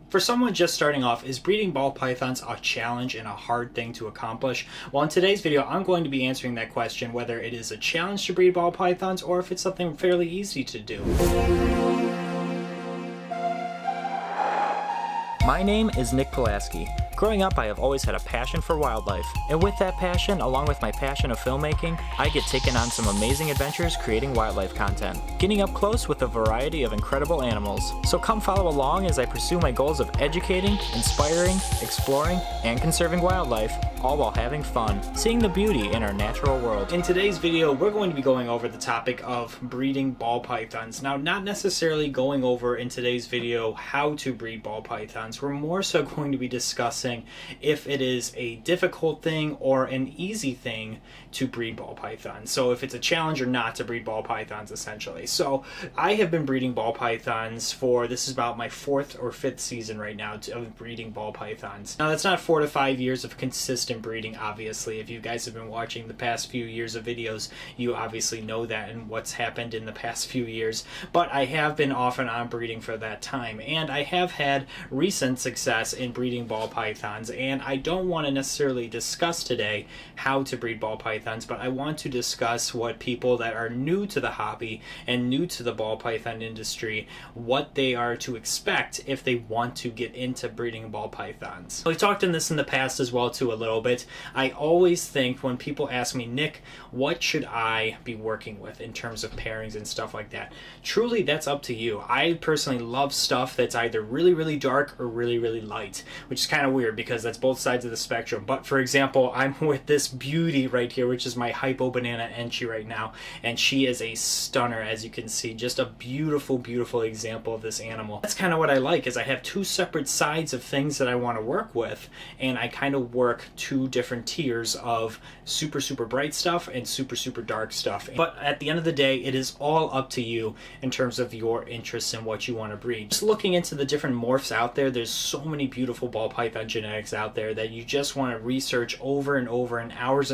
For someone just starting off, is breeding ball pythons a challenge and a hard thing to accomplish? Well, in today's video, I'm going to be answering that question, whether it is a challenge to breed ball pythons or if it's something fairly easy to do. My name is Nick Pulaski. Growing up, I have always had a passion for wildlife, and with that passion, along with my passion of filmmaking, I get taken on some amazing adventures creating wildlife content, getting up close with a variety of incredible animals. So come follow along as I pursue my goals of educating, inspiring, exploring, and conserving wildlife, all while having fun, seeing the beauty in our natural world. In today's video, we're going to be going over the topic of breeding ball pythons. Now, not necessarily going over in today's video how to breed ball pythons. We're more so going to be discussing if it is a difficult thing or an easy thing to breed ball pythons. So if it's a challenge or not to breed ball pythons, essentially. So I have been breeding ball pythons for, this is about my 4th or 5th season right now of breeding ball pythons. Now that's not 4 to 5 years of consistent breeding, obviously. If you guys have been watching the past few years of videos, you obviously know that and what's happened in the past few years. But I have been off and on breeding for that time, and I have had recent success in breeding ball pythons, and I don't want to necessarily discuss today how to breed ball pythons, but I want to discuss what people that are new to the hobby and new to the ball python industry, what they are to expect if they want to get into breeding ball pythons. We've talked in this in the past as well too a little bit. I always think when people ask me, Nick, what should I be working with in terms of pairings and stuff like that? Truly, that's up to you. I personally love stuff that's either really, really dark or really, really light, which is kind of weird because that's both sides of the spectrum. But for example, I'm with this beauty right here, which is my hypo banana enchi right now, and she is a stunner, as you can see. Just a beautiful, beautiful example of this animal. That's kind of what I like, is I have two separate sides of things that I want to work with, and I kind of work two different tiers of super, super bright stuff and super, super dark stuff. But at the end of the day, it is all up to you in terms of your interests and what you want to breed. Just looking into the different morphs out there, there's so many beautiful ball python genetics out there that you just want to research over and over and hours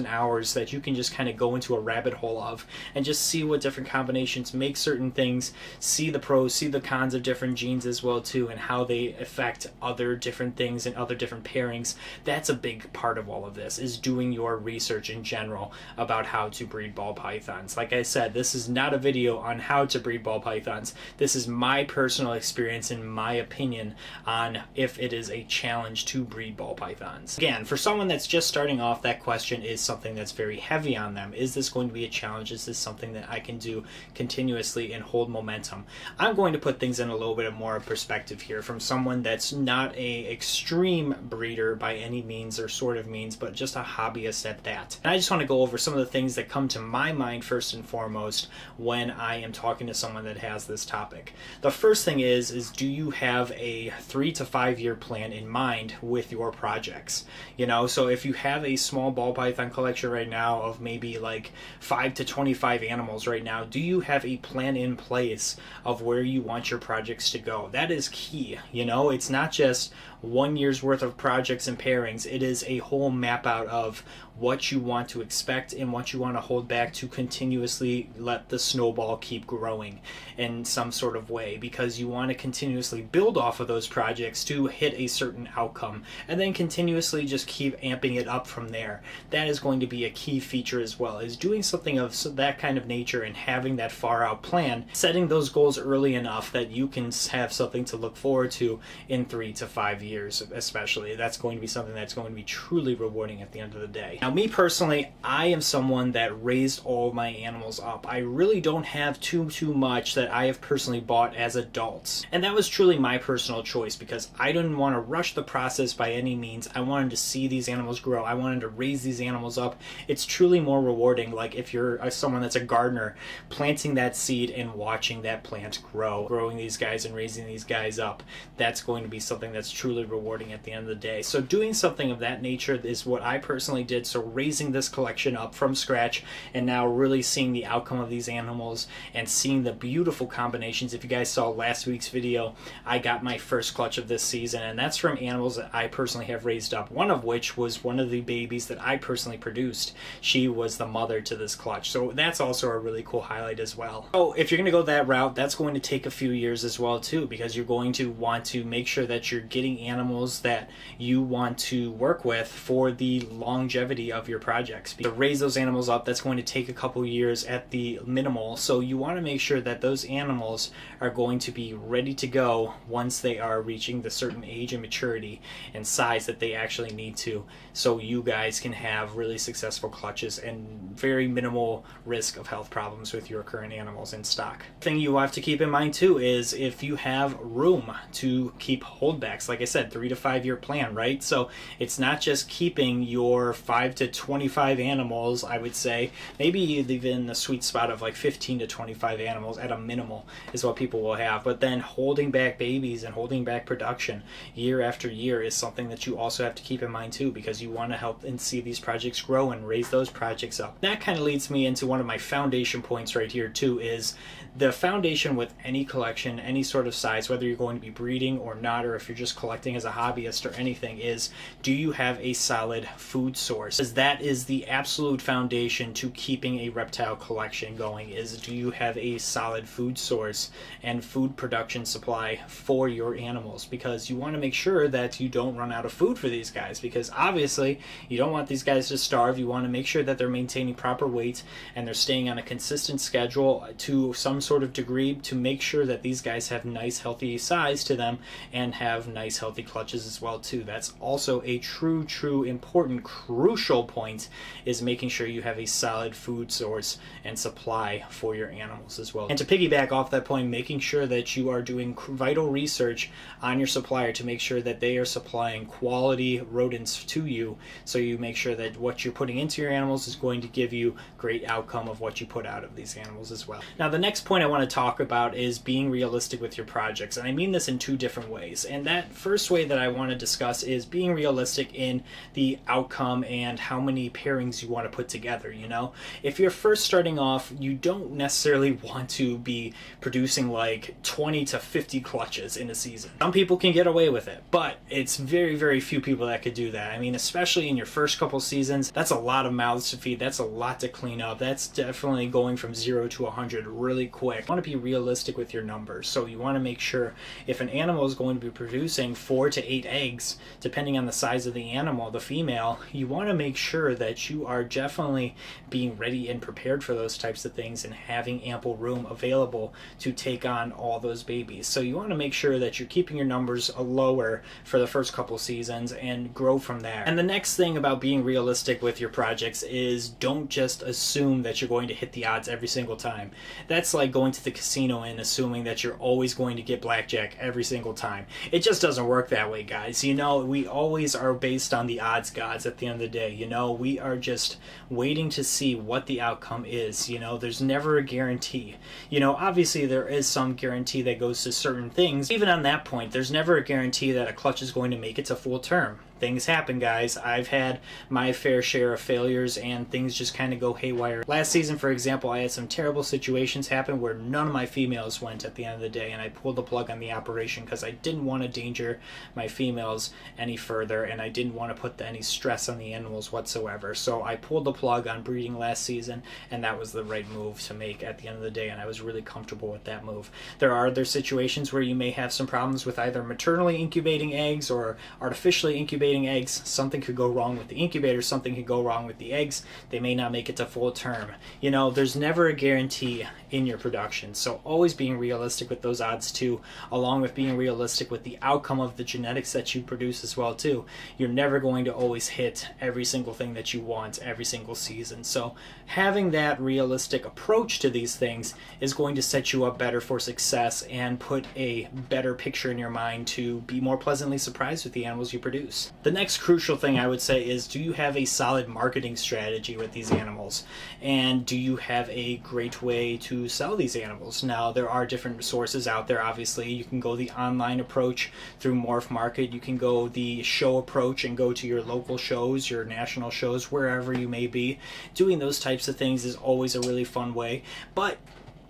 that you can just kind of go into a rabbit hole of and just see what different combinations make certain things, see the pros, see the cons of different genes as well too, and how they affect other different things and other different pairings. That's a big part of all of this, is doing your research in general about how to breed ball pythons. Like I said, this is not a video on how to breed ball pythons. This is my personal experience and my opinion on if it is a challenge to breed ball pythons. Again, for someone that's just starting off, that question is something that's very heavy on them. Is this going to be a challenge? Is this something that I can do continuously and hold momentum? I'm going to put things in a little bit more perspective here from someone that's not a extreme breeder by any means or sort of means, but just a hobbyist at that. And I just want to go over some of the things that come to my mind first and foremost when I am talking to someone that has this topic. The first thing is do you have a 3 to 5 year plan in mind with your projects? You know, so if you have a small ball python collection right now of maybe like 5 to 25 animals right now, do you have a plan in place of where you want your projects to go? That is key. You know, it's not just 1 year's worth of projects and pairings. It is a whole map out of what you want to expect and what you want to hold back to continuously let the snowball keep growing in some sort of way, because you want to continuously build off of those projects to hit a certain outcome and then continuously just keep amping it up from there. That is going to be a key feature as well, is doing something of that kind of nature and having that far out plan, setting those goals early enough that you can have something to look forward to in 3 to 5 years especially. That's going to be something that's going to be truly rewarding at the end of the day. Now, me personally, I am someone that raised all my animals up. I really don't have too much that I have personally bought as adults. And that was truly my personal choice, because I didn't want to rush the process by any means. I wanted to see these animals grow. I wanted to raise these animals up. It's truly more rewarding, like if you're someone that's a gardener, planting that seed and watching that plant grow, growing these guys and raising these guys up. That's going to be something that's truly rewarding at the end of the day. So doing something of that nature is what I personally did. So raising this collection up from scratch and now really seeing the outcome of these animals and seeing the beautiful combinations. If you guys saw last week's video, I got my first clutch of this season, and that's from animals that I I personally have raised up, one of which was one of the babies that I personally produced. She was the mother to this clutch, so that's also a really cool highlight as well. So if you're going to go that route, that's going to take a few years as well too, because you're going to want to make sure that you're getting animals that you want to work with for the longevity of your projects. To raise those animals up, that's going to take a couple years at the minimal, so you want to make sure that those animals are going to be ready to go once they are reaching the certain age and maturity and size that they actually need to, so you guys can have really successful clutches and very minimal risk of health problems with your current animals in stock. Thing you have to keep in mind too is if you have room to keep holdbacks, like I said, 3 to 5 year plan, right? So it's not just keeping your 5 to 25 animals. I would say maybe even the sweet spot of like 15 to 25 animals at a minimal is what people will have, but then holding back babies and holding back production year after year is something that you also have to keep in mind too, because you want to help and see these projects grow and raise those projects up. That kind of leads me into one of my foundation points right here too, is the foundation with any collection, any sort of size, whether you're going to be breeding or not, or if you're just collecting as a hobbyist or anything, is do you have a solid food source? Because that is the absolute foundation to keeping a reptile collection going, is do you have a solid food source and food production supply for your animals, because you want to make sure that you don't run out of food for these guys, because obviously you don't want these guys to starve. You want to make sure that they're maintaining proper weight and they're staying on a consistent schedule to some sort of degree to make sure that these guys have nice healthy size to them and have nice healthy clutches as well too. That's also a true important crucial point, is making sure you have a solid food source and supply for your animals as well. And to piggyback off that point, making sure that you are doing vital research on your supplier to make sure that they are supplying quality rodents to you, so you make sure that what you're putting into your animals is going to give you great outcome of what you put out of these animals as well. Now the next point I want to talk about is being realistic with your projects, and I mean this in two different ways. And that first way that I want to discuss is being realistic in the outcome and how many pairings you want to put together. You know, if you're first starting off, you don't necessarily want to be producing like 20 to 50 clutches in a season. Some people can get away with it, but it's very few people that could do that. I mean, especially in your first couple seasons, that's a lot of mouths to feed, that's a lot to clean up, that's definitely going from 0 to 100 really quick. You want to be realistic with your numbers, so you want to make sure if an animal is going to be producing 4 to 8 eggs, depending on the size of the animal, the female, you want to make sure that you are definitely being ready and prepared for those types of things and having ample room available to take on all those babies. So you want to make sure that you're keeping your numbers lower for the first couple seasons and grow from there. And the next thing about being realistic with your projects is don't just assume that you're going to hit the odds every single time. That's like going to the casino and assuming that you're always going to get blackjack every single time. It just doesn't work that way, guys. You know, we always are based on the odds gods at the end of the day. You know, we are just waiting to see what the outcome is. You know, there's never a guarantee. You know, obviously there is some guarantee that goes to certain things. Even on that point, there's never a guarantee that a clutch is going to make it to full term. Things happen, guys. I've had my fair share of failures and things just kind of go haywire. Last season, for example, I had some terrible situations happen where none of my females went at the end of the day, and I pulled the plug on the operation because I didn't want to danger my females any further, and I didn't want to put any stress on the animals whatsoever. So I pulled the plug on breeding last season, and that was the right move to make at the end of the day, and I was really comfortable with that move. There are other situations where you may have some problems with either maternally incubating eggs or artificially incubating eggs. Something could go wrong with the incubator, something could go wrong with the eggs. They may not make it to full term. You know, there's never a guarantee in your production, so always being realistic with those odds too, along with being realistic with the outcome of the genetics that you produce as well too. You're never going to always hit every single thing that you want every single season, so having that realistic approach to these things is going to set you up better for success and put a better picture in your mind to be more pleasantly surprised with the animals you produce. The next crucial thing I would say is, do you have a solid marketing strategy with these animals? And do you have a great way to sell these animals? Now, there are different sources out there. Obviously, you can go the online approach through Morph Market. You can go the show approach and go to your local shows, your national shows, wherever you may be. Doing those types of things is always a really fun way. But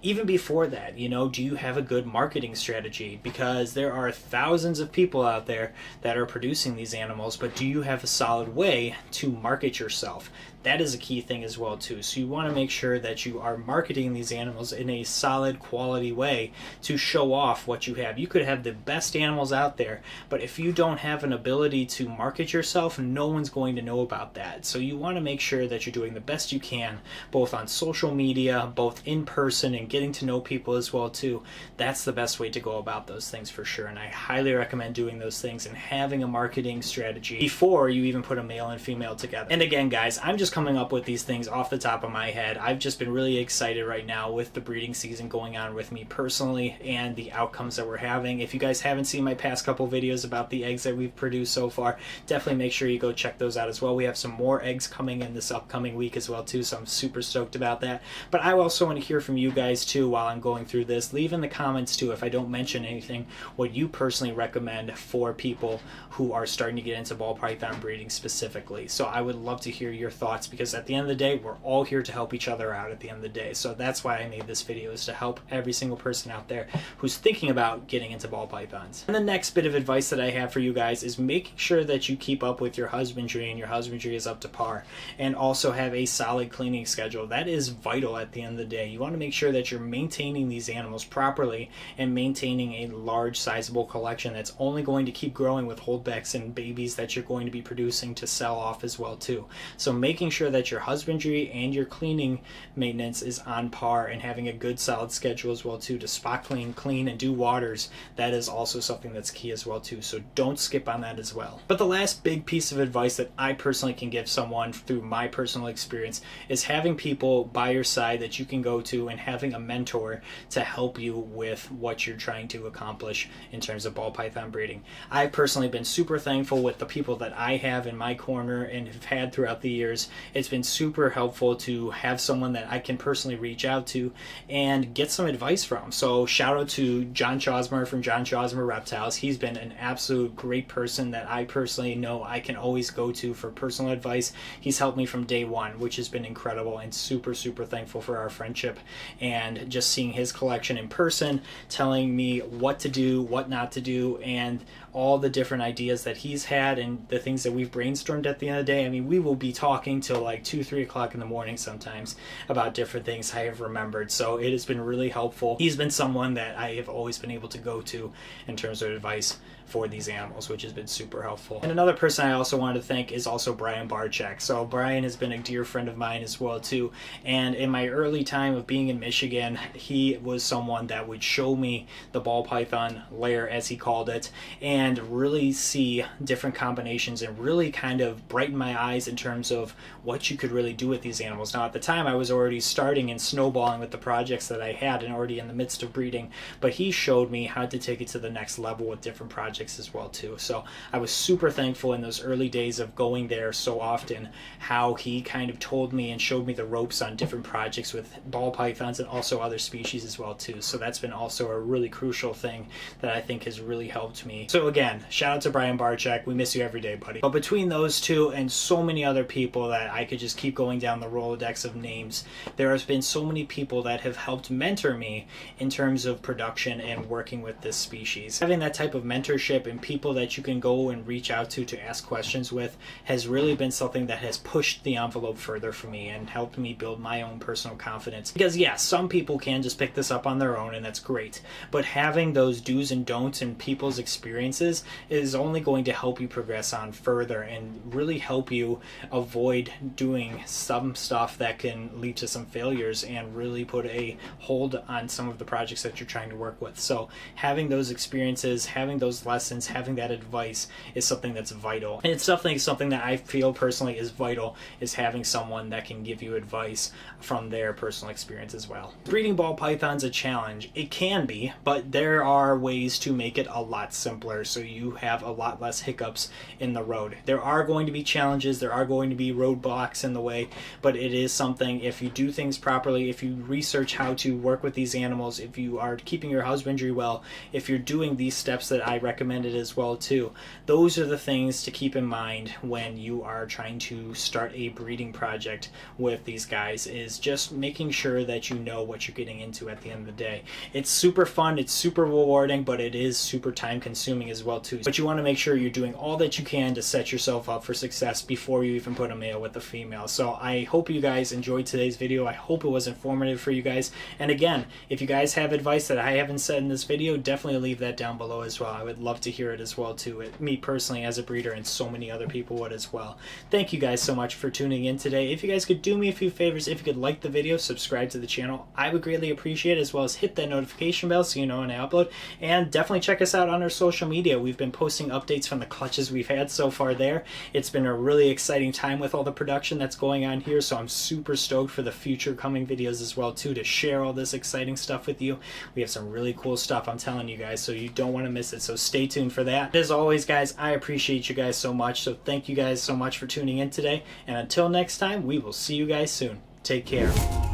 even before that, you know, do you have a good marketing strategy? Because there are thousands of people out there that are producing these animals, but do you have a solid way to market yourself? That is a key thing as well too. So you want to make sure that you are marketing these animals in a solid quality way to show off what you have. You could have the best animals out there, but if you don't have an ability to market yourself, no one's going to know about that. So you want to make sure that you're doing the best you can, both on social media, both in person, and getting to know people as well too. That's the best way to go about those things for sure. And I highly recommend doing those things and having a marketing strategy before you even put a male and female together. And again, guys, I'm just coming up with these things off the top of my head. I've just been really excited right now with the breeding season going on with me personally and the outcomes that we're having. If you guys haven't seen my past couple videos about the eggs that we've produced so far, definitely make sure you go check those out as well. We have some more eggs coming in this upcoming week as well too, so I'm super stoked about that. But I also want to hear from you guys too while I'm going through this. Leave in the comments too, if I don't mention anything, what you personally recommend for people who are starting to get into ball python breeding specifically. So I would love to hear your thoughts, because at the end of the day, we're all here to help each other out at the end of the day. So that's why I made this video, is to help every single person out there who's thinking about getting into ball pythons. And the next bit of advice that I have for you guys is making sure that you keep up with your husbandry and your husbandry is up to par, and also have a solid cleaning schedule. That is vital at the end of the day. You want to make sure that you're maintaining these animals properly and maintaining a large sizable collection that's only going to keep growing with holdbacks and babies that you're going to be producing to sell off as well too. So making sure that your husbandry and your cleaning maintenance is on par, and having a good solid schedule as well too to spot clean and do waters, that is also something that's key as well too. So don't skip on that as well. But the last big piece of advice that I personally can give someone through my personal experience is having people by your side that you can go to, and having a mentor to help you with what you're trying to accomplish in terms of ball python breeding. I've personally been super thankful with the people that I have in my corner and have had throughout the years. It's been super helpful to have someone that I can personally reach out to and get some advice from. So shout out to John Chosmer from John Chosmer Reptiles. He's been an absolute great person that I personally know I can always go to for personal advice. He's helped me from day one, which has been incredible, and super thankful for our friendship, and just seeing his collection in person, telling me what to do, what not to do, and all the different ideas that he's had and the things that we've brainstormed at the end of the day. I mean, we will be talking till like 2-3 o'clock in the morning sometimes about different things I have remembered. So it has been really helpful. He's been someone that I have always been able to go to in terms of advice for these animals, which has been super helpful. And another person I also wanted to thank is also Brian Barczyk. So Brian has been a dear friend of mine as well too, and in my early time of being in Michigan, he was someone that would show me the ball python lair, as he called it, and really see different combinations and really kind of brighten my eyes in terms of what you could really do with these animals. Now at the time I was already starting and snowballing with the projects that I had and already in the midst of breeding, but he showed me how to take it to the next level with different projects as well too. So I was super thankful in those early days of going there so often, how he kind of told me and showed me the ropes on different projects with ball pythons and also other species as well too. So that's been also a really crucial thing that I think has really helped me. So again, shout out to Brian Barczyk. We miss you every day, buddy. But between those two and so many other people that I could just keep going down the Rolodex of names, there has been so many people that have helped mentor me in terms of production and working with this species. Having that type of mentorship and people that you can go and reach out to ask questions with has really been something that has pushed the envelope further for me and helped me build my own personal confidence. Because yeah, some people can just pick this up on their own, and that's great, but having those do's and don'ts and people's experiences is only going to help you progress on further and really help you avoid doing some stuff that can lead to some failures and really put a hold on some of the projects that you're trying to work with. So having those experiences, having those lessons, having that advice is something that's vital. And it's definitely something that I feel personally is vital, is having someone that can give you advice from their personal experience as well. Breeding ball python's a challenge. It can be, but there are ways to make it a lot simpler. so you have a lot less hiccups in the road. There are going to be challenges, there are going to be roadblocks in the way, but it is something, if you do things properly, if you research how to work with these animals, if you are keeping your husbandry well, if you're doing these steps that I recommended as well too, those are the things to keep in mind when you are trying to start a breeding project with these guys, is just making sure that you know what you're getting into at the end of the day. It's super fun, it's super rewarding, but it is super time consuming as well too. But you want to make sure you're doing all that you can to set yourself up for success before you even put a male with a female. So I hope you guys enjoyed today's video. I hope it was informative for you guys. And again, if you guys have advice that I haven't said in this video, definitely leave that down below as well. I would love to hear it as well too. Me personally as a breeder, and so many other people would as well. Thank you guys so much for tuning in today. If you guys could do me a few favors, if you could like the video, subscribe to the channel, I would greatly appreciate it, as well as hit that notification bell so you know when I upload. And definitely check us out on our social media. We've been posting updates from the clutches we've had so far there. It's been a really exciting time with all the production that's going on here, so I'm super stoked for the future coming videos as well too, to share all this exciting stuff with you. We have some really cool stuff, I'm telling you guys, so you don't want to miss it, so stay tuned for that. As always guys, I appreciate you guys so much, so thank you guys so much for tuning in today, and until next time, we will see you guys soon. Take care.